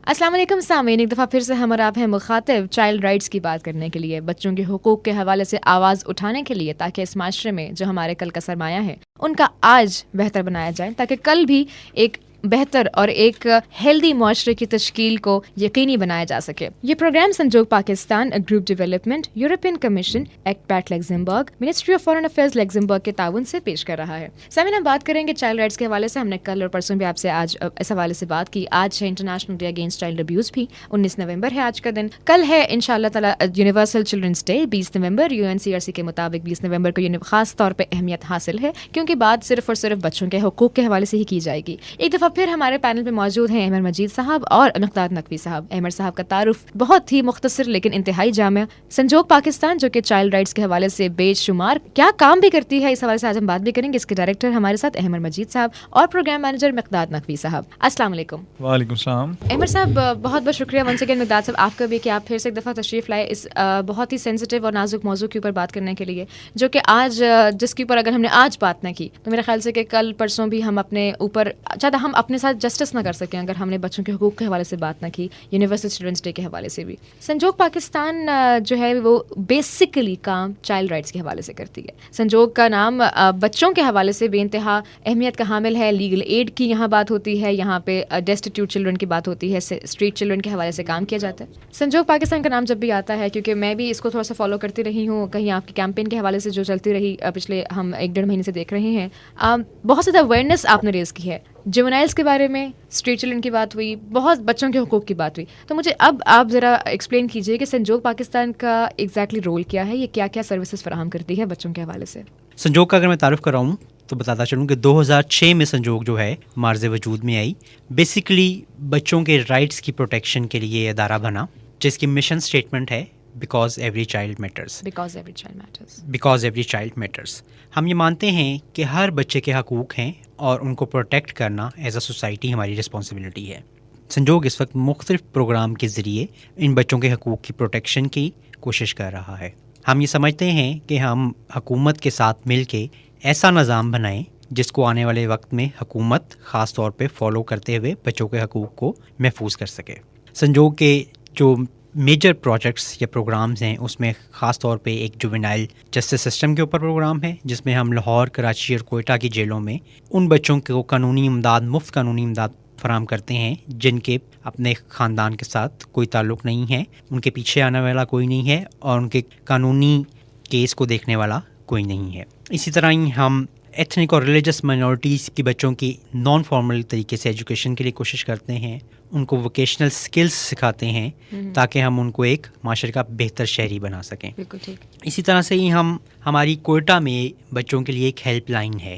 السلام علیکم سامعین، ایک دفعہ پھر سے ہم اور آپ ہیں مخاطب چائلڈ رائٹس کی بات کرنے کے لیے، بچوں کے حقوق کے حوالے سے آواز اٹھانے کے لیے، تاکہ اس معاشرے میں جو ہمارے کل کا سرمایہ ہے ان کا آج بہتر بنایا جائے، تاکہ کل بھی ایک بہتر اور ایک ہیلدی معاشرے کی تشکیل کو یقینی بنایا جا سکے۔ یہ program Sanjog Pakistan, group development, European commission, ایکٹ پیٹ Luxembourg, ministry of foreign affairs Luxembourg کے تعاون سے پیش کر رہا ہے۔ سامعین، ہم بات کریں گے چائلڈ رائٹس کے حوالے سے۔ ہم نے کل اور پرسوں بھی آپ سے آج اس حوالے سے بات کی۔ آج ہے international day against child abuse بھی، 19 نومبر ہے آج کا دن۔ کل ہے انشاءاللہ تعالیٰ یونیورسل چلڈرنس ڈے، 20 نومبر۔ UNCRC کے مطابق 20 نومبر کو خاص طور پہ اہمیت حاصل ہے، کیونکہ بات صرف اور صرف بچوں کے حقوق کے حوالے سے ہی کی جائے گی۔ ایک دفعہ پھر ہمارے پینل پہ موجود ہیں احمر مجید صاحب اور مقداد نقوی صاحب۔ احمر صاحب کا تعارف بہت ہی مختصر لیکن انتہائی جامع۔ سنجوگ پاکستان جو کہ چائلڈ رائٹس کے حوالے سے بے شمار کیا کام بھی کرتی ہے، اس حوالے سے آج ہم بات بھی کریں گے۔ اس کے ڈائریکٹر ہمارے ساتھ احمر مجید صاحب اور پروگرام مینیجر مقداد نقوی صاحب۔ السلام علیکم۔ وعلیکم السلام۔ احمر صاحب بہت بہت شکریہ ونس اگین مقداد صاحب آپ کا بھی کہ آپ پھر سے ایک دفعہ تشریف لائے اس بہت ہی سینسٹیو اور نازک موضوع کے اوپر بات کرنے کے لیے، جو کہ آج جس کے اوپر اگر ہم نے آج بات نہ کی تو میرے خیال سے کہ کل پرسوں بھی ہم اپنے اوپر شاید ہم اپنے ساتھ جسٹس نہ کر سکیں اگر ہم نے بچوں کے حقوق کے حوالے سے بات نہ کی، یونیورسل چلڈرنس ڈے کے حوالے سے بھی۔ سنجوگ پاکستان جو ہے وہ بیسیکلی کام چائلڈ رائٹس کے حوالے سے کرتی ہے۔ سنجوگ کا نام بچوں کے حوالے سے بے انتہا اہمیت کا حامل ہے۔ لیگل ایڈ کی یہاں بات ہوتی ہے، یہاں پہ ڈیسٹیٹیوٹ چلڈرن کی بات ہوتی ہے، اسٹریٹ چلڈرن کے حوالے سے کام کیا جاتا ہے۔ سنجوگ پاکستان کا نام جب بھی آتا ہے، کیونکہ میں بھی اس کو تھوڑا سا فالو کرتی رہی ہوں، کہیں آپ کی کیمپین کے حوالے سے جو چلتی رہی پچھلے ہم 1-1.5 مہینے سے دیکھ رہے ہیں، بہت زیادہ اویئرنیس آپ نے ریز کی ہے۔ جوونائلز کے بارے میں، اسٹریٹ چلڈرن کی بات ہوئی، بہت بچوں کے حقوق کی بات ہوئی۔ تو مجھے اب آپ ذرا ایکسپلین کیجیے کہ سنجوگ پاکستان کا ایگزیکٹلی رول کیا ہے، یہ کیا کیا سروسز فراہم کرتی ہے بچوں کے حوالے سے۔ سنجوگ کا اگر میں تعارف کر رہا ہوں تو بتاتا چلوں کہ 2006 میں سنجوگ جو ہے مارز وجود میں آئی۔ بیسیکلی بچوں کے رائٹس کی پروٹیکشن کے لیے یہ ادارہ بنا، جس کی مشن اسٹیٹمنٹ ہے because every child matters. Because every child matters. ہم یہ مانتے ہیں کہ ہر بچے کے حقوق ہیں اور ان کو پروٹیکٹ کرنا ایز اے سوسائٹی ہماری رسپانسبلٹی ہے۔ سنجوگ اس وقت مختلف پروگرام کے ذریعے ان بچوں کے حقوق کی پروٹیکشن کی کوشش کر رہا ہے۔ ہم یہ سمجھتے ہیں کہ ہم حکومت کے ساتھ مل کے ایسا نظام بنائیں جس کو آنے والے وقت میں حکومت خاص طور پہ فالو کرتے ہوئے بچوں کے حقوق کو محفوظ کر سکے۔ سنجوگ کے جو میجر پروجیکٹس یا پروگرامز ہیں اس میں خاص طور پہ ایک جوینائل جسٹس سسٹم کے اوپر پروگرام ہے، جس میں ہم لاہور، کراچی اور کوئٹہ کی جیلوں میں ان بچوں کو قانونی امداد، مفت قانونی امداد فراہم کرتے ہیں جن کے اپنے خاندان کے ساتھ کوئی تعلق نہیں ہے، ان کے پیچھے آنے والا کوئی نہیں ہے اور ان کے قانونی کیس کو دیکھنے والا کوئی نہیں ہے۔ اسی طرح ہی ہم ایتھنک اور ریلیجس مائنورٹیز کی بچوں کی نان فارمل طریقے سے ایجوکیشن کے لیے کوشش کرتے ہیں، ان کو ووکیشنل سکلز سکھاتے ہیں تاکہ ہم ان کو ایک معاشرے کا بہتر شہری بنا سکیں۔ اسی طرح سے ہی ہماری کوئٹہ میں بچوں کے لیے ایک ہیلپ لائن ہے،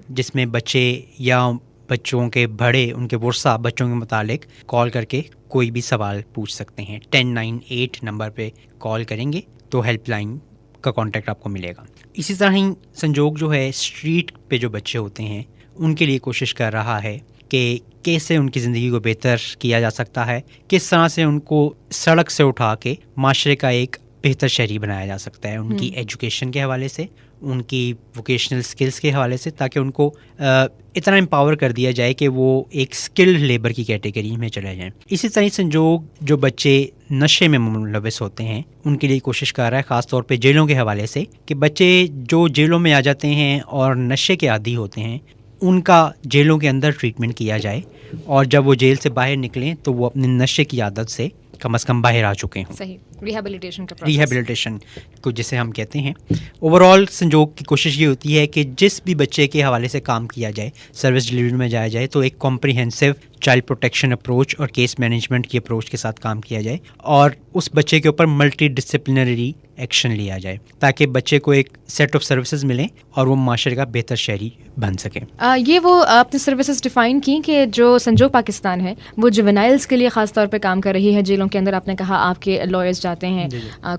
جس میں بچے یا بچوں کے بڑے، ان کے ورثاء بچوں کے متعلق کال کر کے کوئی بھی سوال پوچھ سکتے ہیں۔ 1098 نمبر پہ کال کریں گے تو ہیلپ لائن کا کانٹیکٹ آپ کو ملے گا۔ اسی طرح ہی سنجوگ جو ہے اسٹریٹ پہ جو بچے ہوتے ہیں ان کے لیے کوشش کر رہا ہے کہ کیسے ان کی زندگی کو بہتر کیا جا سکتا ہے، کس طرح سے ان کو سڑک سے اٹھا کے معاشرے کا ایک بہتر شہری بنایا جا سکتا ہے، ان کی ایجوکیشن کے حوالے سے، ان کی ووکیشنل سکلز کے حوالے سے، تاکہ ان کو اتنا امپاور کر دیا جائے کہ وہ ایک اسکلڈ لیبر کی کیٹیگری میں چلے جائیں۔ اسی طرح سنجوگ جو بچے نشے میں ملوث ہوتے ہیں ان کے لیے کوشش کر رہا ہے، خاص طور پہ جیلوں کے حوالے سے، کہ بچے جو جیلوں میں آ جاتے ہیں اور نشے کے عادی ہوتے ہیں ان کا جیلوں کے اندر ٹریٹمنٹ کیا جائے، اور جب وہ جیل سے باہر نکلیں تو وہ اپنے نشے کی عادت سے کم از کم باہر آ چکے ہوں۔ صحیح، ریہیبلیٹیشن کو جسے ہم کہتے ہیں۔ اوور آل سنجوگ کی کوشش یہ ہوتی ہے کہ جس بھی بچے کے حوالے سے کام کیا جائے، سروس ڈلیوری میں جایا جائے، تو ایک کمپریہنسو چائلڈ پروٹیکشن اپروچ اور کیس مینجمنٹ کی اپروچ کے ساتھ کام کیا جائے، اور اس بچے کے اوپر ملٹی ڈسپلنری ایکشن لیا جائے تاکہ بچے کو ایک سیٹ آف سروسز ملیں اور وہ معاشرے کا بہتر شہری بن سکے۔ یہ وہ آپ نے سروسز ڈیفائن کی کہ جو سنجوگ پاکستان ہے وہ جوونائلز کے لیے خاص طور پہ کام کر رہی ہے، جیلوں کے اندر آپ نے کہا آپ کے لائرز جاتے ہیں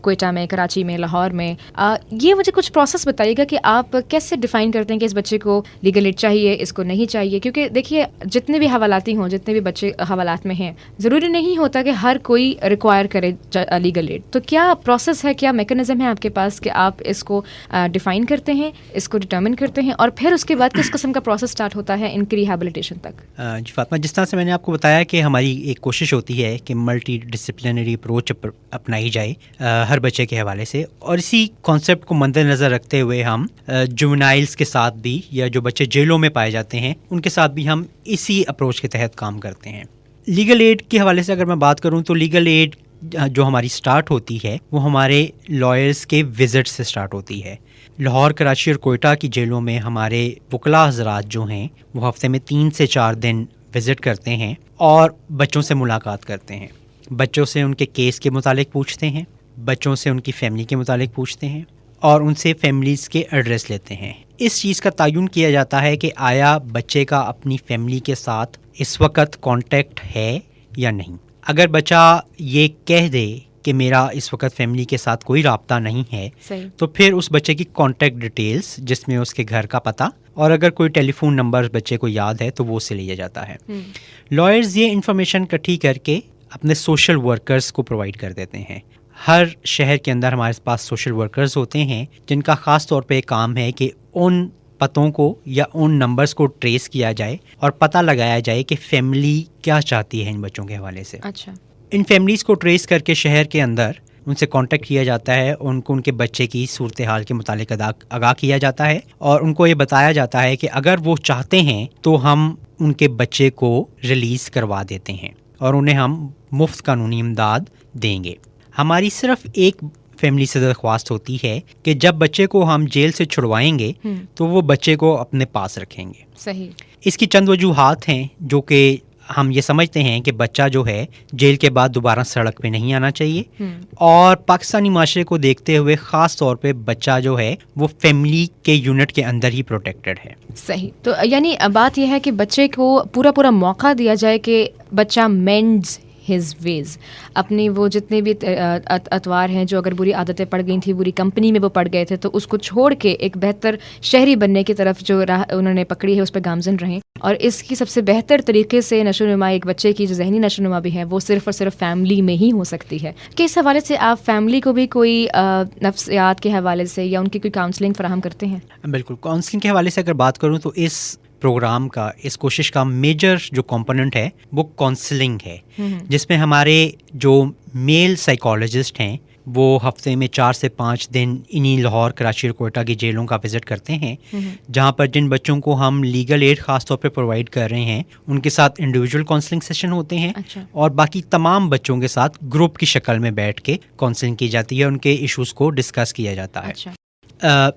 کوئٹہ میں, کراچی میں, لاہور میں. یہ مجھے کچھ پروسیس بتائیے گا کہ آپ کیسے ڈیفائن کرتے ہیں کہ اس بچے کو لیگل ایڈ چاہیے, اس کو نہیں چاہیے. کیونکہ دیکھیے جتنے بھی حوالاتی ہوں, جتنے بھی بچے حوالات میں ہیں, ضروری نہیں ہوتا کہ ہر کوئی ریکوائر کرے لیگل ایڈ. تو کیا پروسیس ہے, کیا میکانزم ہے آپ کے پاس کہ آپ اس کو ڈیفائن کرتے ہیں, اس کو ڈٹرمن کرتے ہیں, اور پھر اس کے بعد کس قسم کا پروسیس اسٹارٹ ہوتا ہے ان کی ریہیبلیٹیشن تک؟ جی فاطمہ, جس طرح سے میں نے آپ کو بتایا کہ ہماری ایک کوشش ہوتی ہے کہ ملٹی ڈسپلنری اپروچ اپنائی جائے ہر بچے کے حوالے سے, اور اسی کانسیپٹ کو مد نظر رکھتے ہوئے ہم جوونائلز کے ساتھ بھی, یا جو بچے جیلوں میں پائے جاتے ہیں ان کے ساتھ بھی ہم اسی اپروچ کے تحت کام کرتے ہیں. لیگل ایڈ کے حوالے سے اگر میں بات کروں تو لیگل ایڈ جو ہماری سٹارٹ ہوتی ہے وہ ہمارے لائرز کے وزٹ سے سٹارٹ ہوتی ہے. لاہور, کراچی اور کوئٹہ کی جیلوں میں ہمارے وکلاء حضرات جو ہیں وہ ہفتے میں 3 سے 4 دن وزٹ کرتے ہیں اور بچوں سے ملاقات کرتے ہیں. بچوں سے ان کے کیس کے متعلق پوچھتے ہیں, بچوں سے ان کی فیملی کے متعلق پوچھتے ہیں, اور ان سے فیملیز کے ایڈریس لیتے ہیں. اس چیز کا تعین کیا جاتا ہے کہ آیا بچے کا اپنی فیملی کے ساتھ اس وقت کانٹیکٹ ہے یا نہیں. اگر بچہ یہ کہہ دے کہ میرا اس وقت فیملی کے ساتھ کوئی رابطہ نہیں ہے, تو پھر اس بچے کی کانٹیکٹ ڈیٹیلز, جس میں اس کے گھر کا پتہ اور اگر کوئی ٹیلی فون نمبر بچے کو یاد ہے تو وہ اس سے لیا جاتا ہے. لائرز یہ انفارمیشن اکٹھی کر کے اپنے سوشل ورکرز کو پرووائڈ کر دیتے ہیں. ہر شہر کے اندر ہمارے پاس سوشل ورکرز ہوتے ہیں جن کا خاص طور پہ کام ہے کہ ان پتوں کو یا ان نمبرز کو ٹریس کیا جائے اور پتہ لگایا جائے کہ فیملی کیا چاہتی ہے ان بچوں کے حوالے سے. اچھا. ان فیملیز کو ٹریس کر کے شہر کے اندر ان سے کانٹیکٹ کیا جاتا ہے, ان کو ان کے بچے کی صورتحال کے متعلق آگاہ کیا جاتا ہے, اور ان کو یہ بتایا جاتا ہے کہ اگر وہ چاہتے ہیں تو ہم ان کے بچے کو ریلیز کروا دیتے ہیں اور انہیں ہم مفت قانونی امداد دیں گے. ہماری صرف ایک فیملی سے درخواست ہوتی ہے کہ جب بچے کو ہم جیل سے چھڑوائیں گے تو وہ بچے کو اپنے پاس رکھیں گے. صحیح. اس کی چند وجوہات ہیں جو کہ ہم یہ سمجھتے ہیں کہ بچہ جو ہے جیل کے بعد دوبارہ سڑک پہ نہیں آنا چاہیے, اور پاکستانی معاشرے کو دیکھتے ہوئے خاص طور پہ بچہ جو ہے وہ فیملی کے یونٹ کے اندر ہی پروٹیکٹڈ ہے. صحیح. تو یعنی بات یہ ہے کہ بچے کو پورا موقع دیا جائے کہ بچہ مینڈز ہز ویز, اپنی وہ جتنے بھی اتوار ہیں, جو اگر بری عادتیں پڑ گئی تھیں, بری کمپنی میں وہ پڑ گئے تھے, تو اس کو چھوڑ کے ایک بہتر شہری بننے کی طرف جو راہ انہوں نے پکڑی ہے اس پہ گامزن رہیں. اور اس کی سب سے بہتر طریقے سے نشو نما ایک بچے کی جو ذہنی نشو نما بھی ہے وہ صرف اور صرف فیملی میں ہی ہو سکتی ہے. کہ اس حوالے سے آپ فیملی کو بھی کوئی نفسیات کے حوالے سے یا ان کی کوئی کاؤنسلنگ فراہم کرتے ہیں؟ بالکل. کاؤنسلنگ کے حوالے سے اگر بات کروں تو اس پروگرام کا, اس کوشش کا میجر جو کمپوننٹ ہے وہ کاؤنسلنگ ہے, جس میں ہمارے جو میل سائیکالوجسٹ ہیں وہ ہفتے میں 4 سے 5 دن انہی لاہور, کراچی اور کوئٹہ کی جیلوں کا وزٹ کرتے ہیں, جہاں پر جن بچوں کو ہم لیگل ایڈ خاص طور پہ پرووائڈ کر رہے ہیں ان کے ساتھ انڈیویجول کاؤنسلنگ سیشن ہوتے ہیں. اور باقی تمام بچوں کے ساتھ گروپ کی شکل میں بیٹھ کے کاؤنسلنگ کی جاتی ہے, ان کے ایشوز کو ڈسکس کیا جاتا ہے.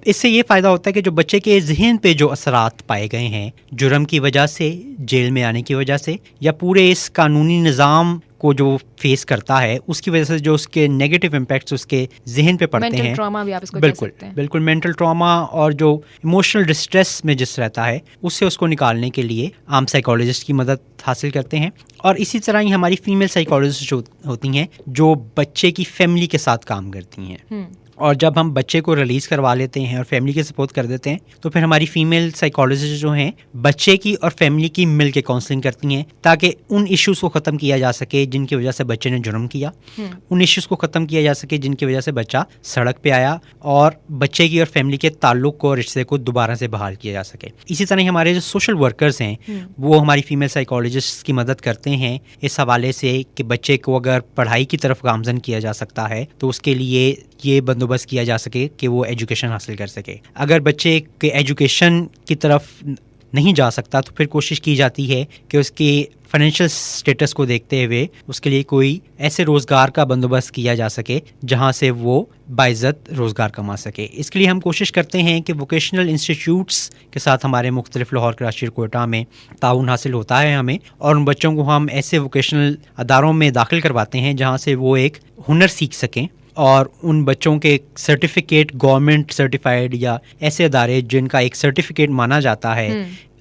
اس سے یہ فائدہ ہوتا ہے کہ جو بچے کے ذہن پہ جو اثرات پائے گئے ہیں جرم کی وجہ سے, جیل میں آنے کی وجہ سے, یا پورے اس قانونی نظام کو جو فیس کرتا ہے اس کی وجہ سے جو اس کے نیگیٹو امپیکٹس اس کے ذہن پہ پڑتے ہیں, بالکل مینٹل ٹراما اور جو ایموشنل ڈسٹریس میں جس رہتا ہے اس سے اس کو نکالنے کے لیے عام سائیکالوجسٹ کی مدد حاصل کرتے ہیں. اور اسی طرح ہی ہماری فیمیل سائیکالوجسٹ ہوتی ہیں جو بچے کی فیملی کے ساتھ کام کرتی ہیں, اور جب ہم بچے کو ریلیز کروا لیتے ہیں اور فیملی کے سپورٹ کر دیتے ہیں تو پھر ہماری فیمیل سائیکالوجسٹ جو ہیں بچے کی اور فیملی کی مل کے کاؤنسلنگ کرتی ہیں تاکہ ان ایشوز کو ختم کیا جا سکے جن کی وجہ سے بچے نے جرم کیا, ان ایشوز کو ختم کیا جا سکے جن کی وجہ سے بچہ سڑک پہ آیا, اور بچے کی اور فیملی کے تعلق کو, رشتے کو دوبارہ سے بحال کیا جا سکے. اسی طرح ہمارے جو سوشل ورکرز ہیں وہ ہماری فیمیل سائیکالوجسٹ کی مدد کرتے ہیں اس حوالے سے کہ بچے کو اگر پڑھائی کی طرف گامزن کیا جا سکتا ہے تو اس کے لیے یہ بندوبست کیا جا سکے کہ وہ ایجوکیشن حاصل کر سکے. اگر بچے کے ایجوکیشن کی طرف نہیں جا سکتا تو پھر کوشش کی جاتی ہے کہ اس کی فائنینشیل سٹیٹس کو دیکھتے ہوئے اس کے لیے کوئی ایسے روزگار کا بندوبست کیا جا سکے جہاں سے وہ باعزت روزگار کما سکے. اس کے لیے ہم کوشش کرتے ہیں کہ ووکیشنل انسٹیٹیوٹس کے ساتھ ہمارے مختلف لاہور, کراچی اور کوئٹہ میں تعاون حاصل ہوتا ہے ہمیں, اور ان بچوں کو ہم ایسے ووکیشنل اداروں میں داخل کرواتے ہیں جہاں سے وہ ایک ہنر سیکھ سکیں اور ان بچوں کے سرٹیفکیٹ گورنمنٹ سرٹیفائڈ یا ایسے ادارے جن کا ایک سرٹیفکیٹ مانا جاتا ہے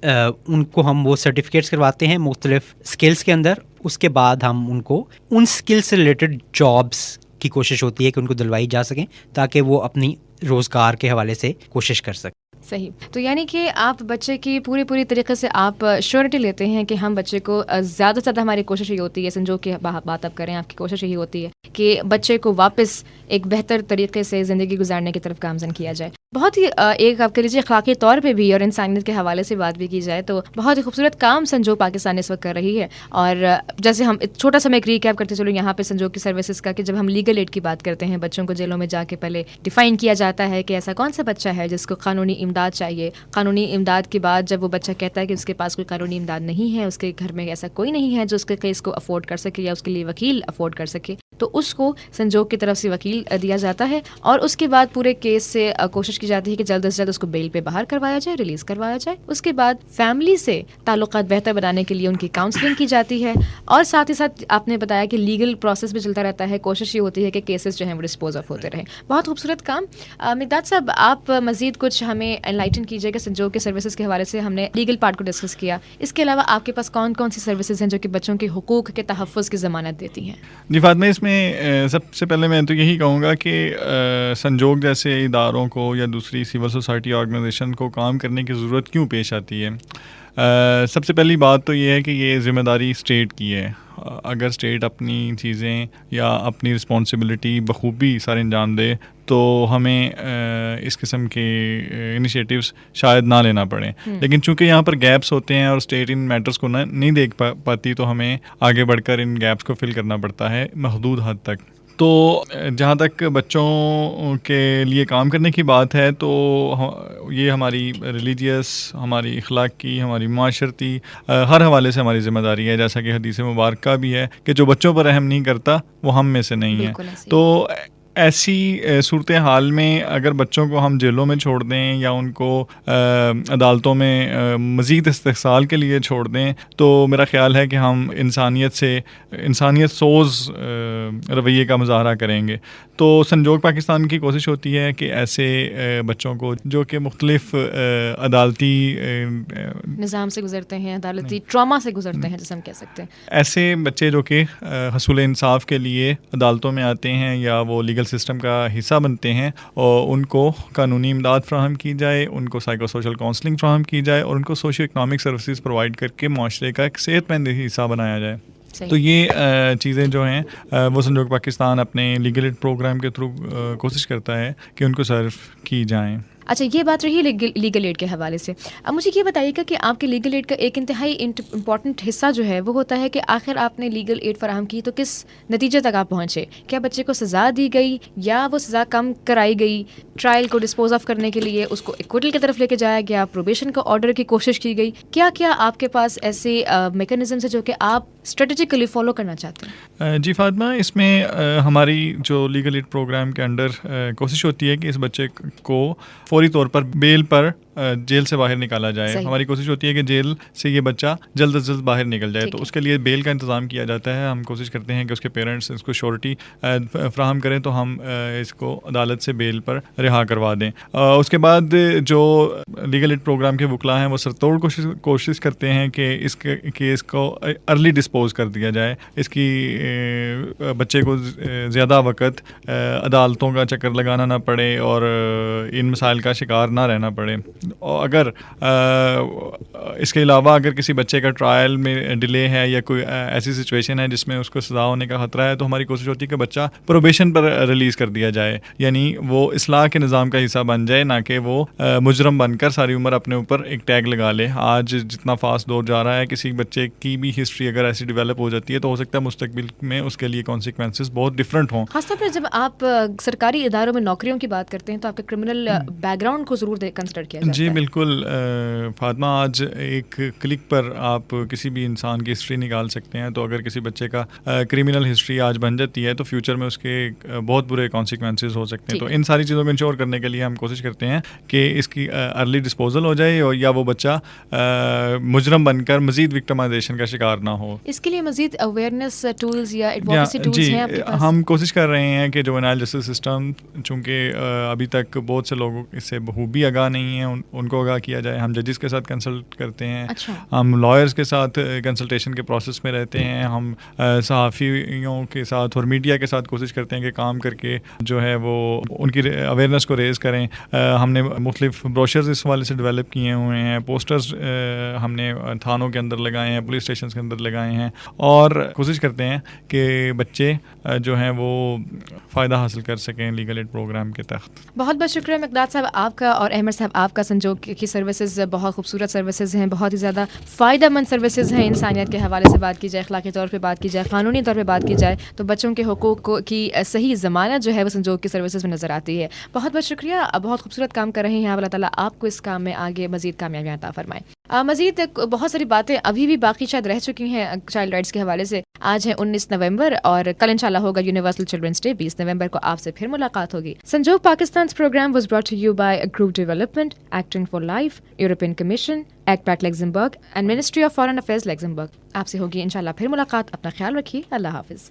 ان کو ہم وہ سرٹیفکیٹس کرواتے ہیں مختلف اسکلس کے اندر. اس کے بعد ہم ان کو ان اسکل سے ریلیٹڈ جابس کی کوشش ہوتی ہے کہ ان کو دلوائی جا سکیں تاکہ وہ اپنی روزگار کے حوالے سے کوشش کر سکیں. صحیح. تو یعنی کہ آپ بچے کی پوری طریقے سے آپ شیورٹی لیتے ہیں کہ ہم بچے کو زیادہ سے زیادہ, ہماری کوشش یہی ہوتی ہے, سنجو کی بات آپ کریں, آپ کی کوشش یہی ہوتی ہے کہ بچے کو واپس ایک بہتر طریقے سے زندگی گزارنے کی طرف گامزن کیا جائے. بہت ہی ایک آپ کہہ لیجیے اخلاقی طور پہ بھی اور انسانیت کے حوالے سے بات بھی کی جائے تو بہت ہی خوبصورت کام سنجو پاکستان اس وقت کر رہی ہے. اور جیسے ہم چھوٹا سا میں ایک ریکیپ کرتے چلو یہاں پہ سنجو کی سروسز کا, کہ جب ہم لیگل ایڈ کی بات کرتے ہیں بچوں کو جیلوں میں جا کے پہلے ڈیفائن کیا جاتا ہے کہ ایسا کون سا بچہ ہے جس کو قانونی امداد چاہیے. قانونی امداد کے بعد جب وہ بچہ کہتا ہے کہ اس کے پاس کوئی قانونی امداد نہیں ہے, اس کے گھر میں ایسا کوئی نہیں ہے جو اس کے کیس کو افورڈ کر سکے یا اس کے لیے وکیل افورڈ کر سکے, تو اس کو سنجوگ کی طرف سے وکیل دیا جاتا ہے. اور اس کے بعد پورے کیس سے کوشش کی جاتی ہے کہ جلد سے جلد اس کو بیل پہ باہر کروایا جائے, ریلیز کروایا جائے. اس کے بعد فیملی سے تعلقات بہتر بنانے کے لیے ان کی کاؤنسلنگ کی جاتی ہے. اور ساتھ ہی ساتھ آپ نے بتایا کہ لیگل پروسیس بھی چلتا رہتا ہے, کوشش یہ ہوتی ہے کہ کیسز جو ہیں وہ ڈسپوز آف ہوتے رہیں. بہت خوبصورت کام. مقداد صاحب, آپ مزید کچھ ہمیں انلائٹن کیجیے کہ سنجوگ کے سروسز کے حوالے سے ہم نے لیگل پارٹ کو ڈسکس کیا, اس کے علاوہ آپ کے پاس کون کون سی سروسز ہیں جو کہ بچوں کے حقوق کے تحفظ کی ضمانت دیتی ہیں؟ جی فاطمہ, اس میں سب سے پہلے میں تو یہی کہوں گا کہ سنجوگ جیسے اداروں کو یا دوسری سول سوسائٹی آرگنائزیشن کو کام کرنے کی ضرورت کیوں پیش آتی ہے. سب سے پہلی بات تو یہ ہے کہ یہ ذمہ داری اسٹیٹ کی ہے. اگر اسٹیٹ اپنی چیزیں یا اپنی رسپانسبلٹی بخوبی سارے انجام دے تو ہمیں اس قسم کے انیشیٹیوز شاید نہ لینا پڑیں. لیکن چونکہ یہاں پر گیپس ہوتے ہیں اور اسٹیٹ ان میٹرز کو نہیں دیکھ پاتی تو ہمیں آگے بڑھ کر ان گیپس کو فل کرنا پڑتا ہے محدود حد تک. تو جہاں تک بچوں کے لیے کام کرنے کی بات ہے تو یہ ہماری ریلیجیس, ہماری اخلاقی, ہماری معاشرتی ہر حوالے سے ہماری ذمہ داری ہے. جیسا کہ حدیث مبارکہ بھی ہے کہ جو بچوں پر رحم نہیں کرتا وہ ہم میں سے نہیں ہے. تو ایسی صورتحال میں اگر بچوں کو ہم جیلوں میں چھوڑ دیں یا ان کو عدالتوں میں مزید استحصال کے لیے چھوڑ دیں تو میرا خیال ہے کہ ہم انسانیت سوز رویے کا مظاہرہ کریں گے. تو سنجوگ پاکستان کی کوشش ہوتی ہے کہ ایسے بچوں کو جو کہ مختلف عدالتی نظام سے گزرتے ہیں, عدالتی ٹراما سے گزرتے ہیں جیسے ہم کہہ سکتے ہیں, ایسے بچے جو کہ حصول انصاف کے لیے عدالتوں میں آتے ہیں یا وہ لیگل سسٹم کا حصہ بنتے ہیں, اور ان کو قانونی امداد فراہم کی جائے, ان کو سائیکو سوشل کاؤنسلنگ فراہم کی جائے اور ان کو سوشو اکنامک سروسز پرووائڈ کر کے معاشرے کا ایک صحت مند حصہ بنایا جائے. تو یہ چیزیں جو ہیں وہ سنجوگ پاکستان اپنے لیگل ایڈ پروگرام کے تھرو کوشش کرتا ہے کہ ان کو سرو کی جائیں. اچھا, یہ بات رہی لیگل ایڈ کے حوالے سے. اب مجھے یہ بتائیے گا کہ آپ کے لیگل ایڈ کا ایک انتہائی امپورٹنٹ حصہ جو ہے وہ ہوتا ہے کہ آخر آپ نے لیگل ایڈ فراہم کی تو کس نتیجے تک آپ پہنچے. کیا بچے کو سزا دی گئی یا وہ سزا کم کرائی گئی, ٹرائل کو ڈسپوز آف کرنے کے لیے اس کو ایکوٹل کی طرف لے کے جایا گیا, پروبیشن کا آرڈر کی کوشش کی گئی, کیا آپ کے پاس ایسے میکانزمس ہیں جو کہ آپ اسٹریٹجیکلی فالو کرنا چاہتے ہیں؟ جی فاطمہ, اس میں ہماری جو لیگل ایڈ پروگرام کے انڈر کوشش ہوتی ہے کہ اس بچے کو فوری طور پر بیل پر جیل سے باہر نکالا جائے. ہماری کوشش ہوتی ہے کہ جیل سے یہ بچہ جلد از جلد باہر نکل جائے. تو اس کے لیے بیل کا انتظام کیا جاتا ہے. ہم کوشش کرتے ہیں کہ اس کے پیرنٹس اس کو شورٹی فراہم کریں تو ہم اس کو عدالت سے بیل پر رہا کروا دیں. اس کے بعد جو لیگل ایڈ پروگرام کے وکلاء ہیں وہ سرتوڑ کوشش کرتے ہیں کہ اس کیس کو ارلی ڈسپوز کر دیا جائے. اس کی بچے کو زیادہ وقت عدالتوں کا چکر لگانا نہ پڑے اور ان مسائل کا شکار نہ رہنا پڑے. اور اگر اس کے علاوہ اگر کسی بچے کا ٹرائل میں ڈیلے ہے یا کوئی ایسی سچویشن ہے جس میں اس کو سزا ہونے کا خطرہ ہے تو ہماری کوشش ہوتی ہے کہ بچہ پروبیشن پر ریلیز کر دیا جائے, یعنی وہ اصلاح کے نظام کا حصہ بن جائے, نہ کہ وہ مجرم بن کر ساری عمر اپنے اوپر ایک ٹیگ لگا لے. آج جتنا فاسٹ دور جا رہا ہے, کسی بچے کی بھی ہسٹری اگر ایسی ڈیولپ ہو جاتی ہے تو ہو سکتا ہے مستقبل میں اس کے لیے کانسیکوینسز بہت ڈفرینٹ ہوں. خاص طور پر جب آپ سرکاری اداروں میں نوکریوں کی بات کرتے ہیں تو آپ کے کرمنل بیک گراؤنڈ کو ضرور کنسیڈر کیا جاتا چاہتے جی ہیں؟ بالکل فاطمہ، آج ایک کلک پر آپ کسی بھی انسان کی ہسٹری نکال سکتے ہیں. تو اگر کسی بچے کا کرمنل ہسٹری آج بن جاتی ہے تو فیوچر میں اس کے بہت برے کانسیکوینسز ہو سکتے ہیں. تو ان ساری چیزوں کو انشور کرنے کے لیے ہم کوشش کرتے ہیں کہ اس کی ارلی ڈسپوزل ہو جائے یا وہ بچہ مجرم بن کر مزید وکٹمائزیشن کا شکار نہ ہو. اس کے لیے مزید اویئرنیس ٹولز یا ایڈوکیسی ٹولز ہیں آپ کے پاس؟ ہم کوشش کر رہے ہیں کہ جوینائل جسٹس سسٹم، چونکہ ابھی تک بہت سے لوگ اس سے بخوبی آگاہ نہیں ہیں، ان کو آگاہ کیا جائے. ہم ججز کے ساتھ کنسلٹ کرتے ہیں. ہم لائرز کے ساتھ کنسلٹیشن کے پروسیس میں رہتے ہیں. ہم صحافیوں کے ساتھ اور میڈیا کے ساتھ کوشش کرتے ہیں کہ کام کر کے جو ہے وہ ان کی اویئرنیس کو ریز کریں. ہم نے مختلف بروشرز اس حوالے سے ڈیولپ کیے ہوئے ہیں. پوسٹرز ہم نے تھانوں کے اندر لگائے ہیں، پولیس اسٹیشنز کے اندر لگائے ہیں، اور کوشش کرتے ہیں کہ بچے جو ہیں وہ فائدہ حاصل کر سکیں لیگل ایڈ پروگرام کے تحت. بہت بہت شکریہ مقداد صاحب آپ کا، اور احمد صاحب آپ کا. سنجوگ کی سروسز بہت خوبصورت سروسز ہیں، بہت ہی زیادہ فائدہ مند سروسز ہیں. انسانیت کے حوالے سے بات کی جائے، اخلاقی طور پہ بات کی جائے، قانونی طور پہ بات کی جائے، تو بچوں کے حقوق کی صحیح ضمانت جو ہے وہ سنجوگ کی سروسز میں نظر آتی ہے. بہت بہت شکریہ، بہت خوبصورت کام کر رہے ہیں. اللہ تعالیٰ آپ کو اس کام میں آگے مزید کامیابیاں عطا فرمائے. مزید بہت ساری باتیں ابھی بھی باقی شاید رہ چکی ہیں چائلڈ رائٹس کے حوالے سے. آج ہے 19 نومبر اور کل انشاءاللہ ہوگا یونیورسل چلڈرنس ڈے. 20 نومبر کو آپ سے پھر ملاقات ہوگی. Sanjog Pakistan program was brought to you by group development, acting for life, European commission, ایک پیک Luxembourg and ministry of foreign affairs Luxembourg. آپ سے ہوگی انشاءاللہ پھر ملاقات. اپنا خیال رکھیے. اللہ حافظ.